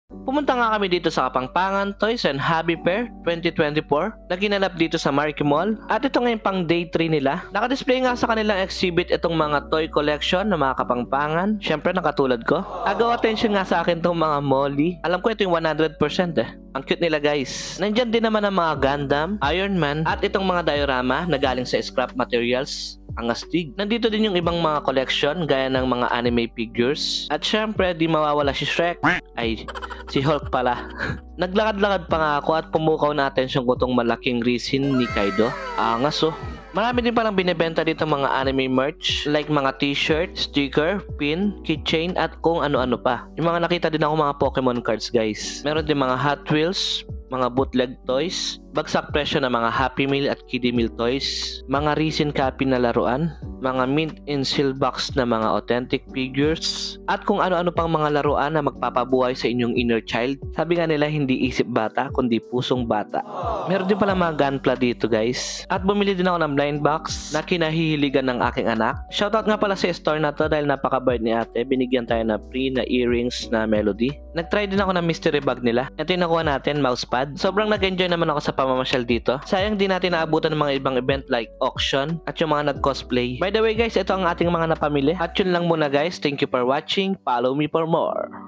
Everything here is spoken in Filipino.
Pumunta nga kami dito sa Kapampangan Toys and Hobby Fair 2024 na ginanap dito sa Marquee Mall. At ito ngayon pang day 3 nila. Nakadisplay nga sa kanilang exhibit itong mga toy collection ng mga Kapampangan. Syempre nakatulad ko. Agaw attention nga sa akin itong mga Molly. Alam ko ito yung 100% eh. Ang cute nila guys. Nandyan din naman ang mga Gundam, Iron Man at itong mga diorama na galing sa scrap materials. Ang astig. Nandito din yung ibang mga collection gaya ng mga anime figures. At syempre di mawawala si Shrek. Ay, si Hulk pala. Naglakad-lakad pa nga ako at pumukaw na atensyon ko tong malaking resin ni Kaido. Angas oh. Marami din palang binibenta dito mga anime merch like mga t-shirt, sticker, pin, keychain at kung ano-ano pa. Yung mga nakita din ako mga Pokemon cards guys. Meron din mga Hot Wheels, mga bootleg toys, bagsak presyo ng mga Happy Meal at Kiddie Meal toys, mga resin copy na laruan, mga mint in seal box na mga authentic figures, at kung ano-ano pang mga laruan na magpapabuhay sa inyong inner child. Sabi nga nila hindi isip bata kundi pusong bata. Meron din pala mga gunpla dito guys. At bumili din ako ng blind box na kinahihiligan ng aking anak. Shoutout nga pala sa store na to dahil napaka-bait ni ate. Binigyan tayo na free na earrings na Melody. Nag-try din ako ng mystery bag nila. Ito yung nakuha natin, mousepad. Sobrang nag-enjoy naman ako sa pamamasyal dito. Sayang di natin naabutan ng mga ibang event like auction at yung mga nag-cosplay. By the way guys, ito ang ating mga napamili. At yun lang muna guys. Thank you for watching. Follow me for more.